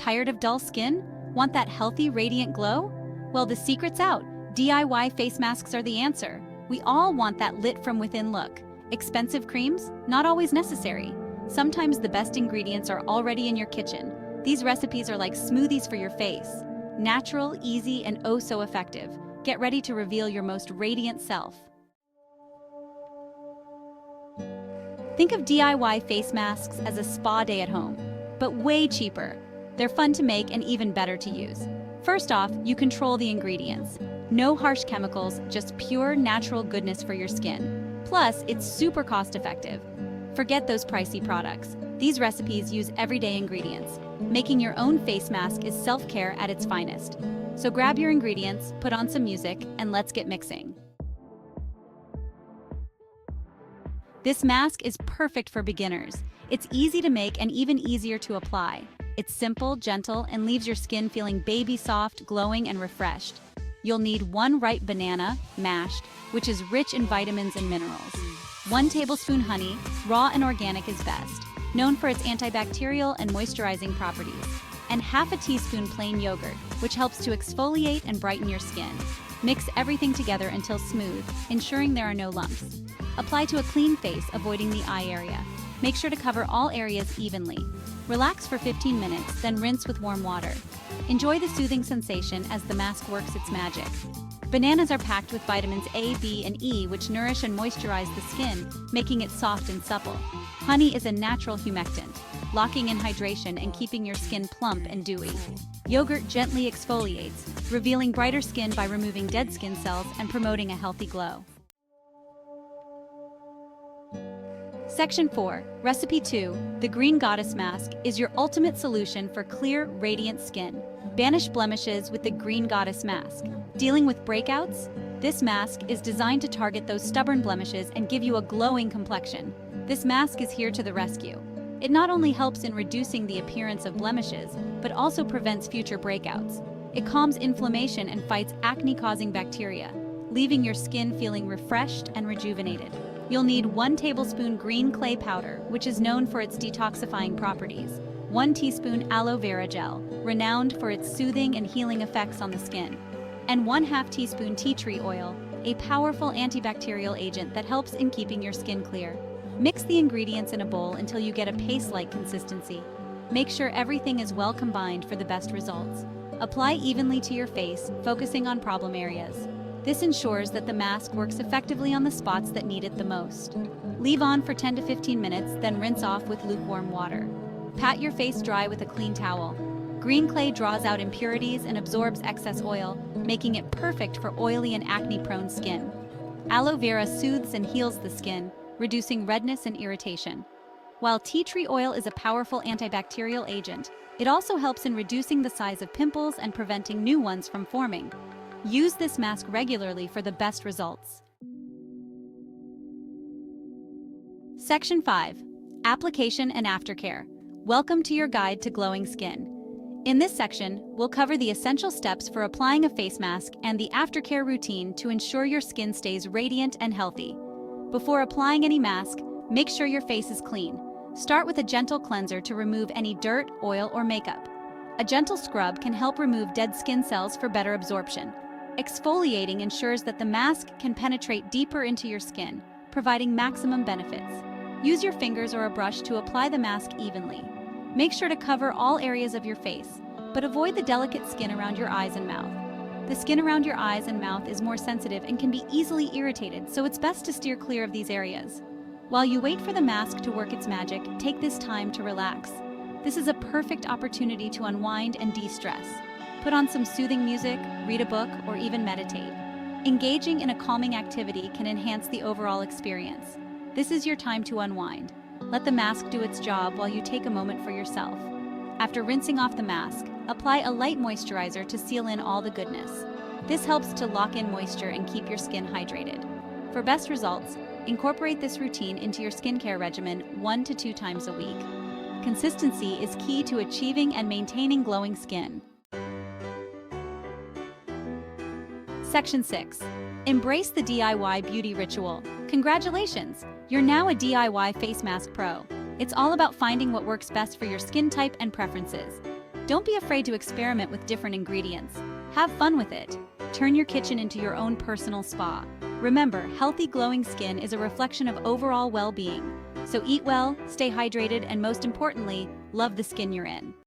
Tired of dull skin? Want that healthy, radiant glow? Well, the secret's out. DIY face masks are the answer. We all want that lit from within look. Expensive creams? Not always necessary. Sometimes the best ingredients are already in your kitchen. These recipes are like smoothies for your face. Natural, easy, and oh so effective. Get ready to reveal your most radiant self. Think of DIY face masks as a spa day at home, but way cheaper. They're fun to make and even better to use. First off, you control the ingredients. No harsh chemicals, just pure natural goodness for your skin. Plus, it's super cost-effective. Forget those pricey products. These recipes use everyday ingredients. Making your own face mask is self-care at its finest. So grab your ingredients, put on some music, and let's get mixing. This mask is perfect for beginners. It's easy to make and even easier to apply. It's simple, gentle, and leaves your skin feeling baby soft, glowing, and refreshed. You'll need 1 ripe banana, mashed, which is rich in vitamins and minerals. 1 tablespoon honey, raw and organic is best, known for its antibacterial and moisturizing properties. And half a teaspoon plain yogurt, which helps to exfoliate and brighten your skin. Mix everything together until smooth, ensuring there are no lumps. Apply to a clean face, avoiding the eye area. Make sure to cover all areas evenly. Relax for 15 minutes, then rinse with warm water. Enjoy the soothing sensation as the mask works its magic. Bananas are packed with vitamins A, B, and E, which nourish and moisturize the skin, making it soft and supple. Honey is a natural humectant, locking in hydration and keeping your skin plump and dewy. Yogurt gently exfoliates, revealing brighter skin by removing dead skin cells and promoting a healthy glow. Section 4, Recipe 2, the Green Goddess Mask is your ultimate solution for clear, radiant skin. Banish blemishes with the Green Goddess Mask. Dealing with breakouts? This mask is designed to target those stubborn blemishes and give you a glowing complexion. This mask is here to the rescue. It not only helps in reducing the appearance of blemishes, but also prevents future breakouts. It calms inflammation and fights acne-causing bacteria, leaving your skin feeling refreshed and rejuvenated. You'll need 1 tablespoon green clay powder, which is known for its detoxifying properties, 1 teaspoon aloe vera gel, renowned for its soothing and healing effects on the skin, and 1/2 teaspoon tea tree oil, a powerful antibacterial agent that helps in keeping your skin clear. Mix the ingredients in a bowl until you get a paste-like consistency. Make sure everything is well combined for the best results. Apply evenly to your face, focusing on problem areas. This ensures that the mask works effectively on the spots that need it the most. Leave on for 10 to 15 minutes, then rinse off with lukewarm water. Pat your face dry with a clean towel. Green clay draws out impurities and absorbs excess oil, making it perfect for oily and acne-prone skin. Aloe vera soothes and heals the skin, reducing redness and irritation. While tea tree oil is a powerful antibacterial agent, it also helps in reducing the size of pimples and preventing new ones from forming. Use this mask regularly for the best results. Section 5. Application and Aftercare. Welcome to your guide to glowing skin. In this section, we'll cover the essential steps for applying a face mask and the aftercare routine to ensure your skin stays radiant and healthy. Before applying any mask, make sure your face is clean. Start with a gentle cleanser to remove any dirt, oil, or makeup. A gentle scrub can help remove dead skin cells for better absorption. Exfoliating ensures that the mask can penetrate deeper into your skin, providing maximum benefits. Use your fingers or a brush to apply the mask evenly. Make sure to cover all areas of your face, but avoid the delicate skin around your eyes and mouth. The skin around your eyes and mouth is more sensitive and can be easily irritated, so it's best to steer clear of these areas. While you wait for the mask to work its magic, take this time to relax. This is a perfect opportunity to unwind and de-stress. Put on some soothing music, read a book, or even meditate. Engaging in a calming activity can enhance the overall experience. This is your time to unwind. Let the mask do its job while you take a moment for yourself. After rinsing off the mask, apply a light moisturizer to seal in all the goodness. This helps to lock in moisture and keep your skin hydrated. For best results, incorporate this routine into your skincare regimen 1 to 2 times a week. Consistency is key to achieving and maintaining glowing skin. Section 6. Embrace the DIY beauty ritual. Congratulations! You're now a DIY face mask pro. It's all about finding what works best for your skin type and preferences. Don't be afraid to experiment with different ingredients. Have fun with it. Turn your kitchen into your own personal spa. Remember, healthy, glowing skin is a reflection of overall well-being. So eat well, stay hydrated, and most importantly, love the skin you're in.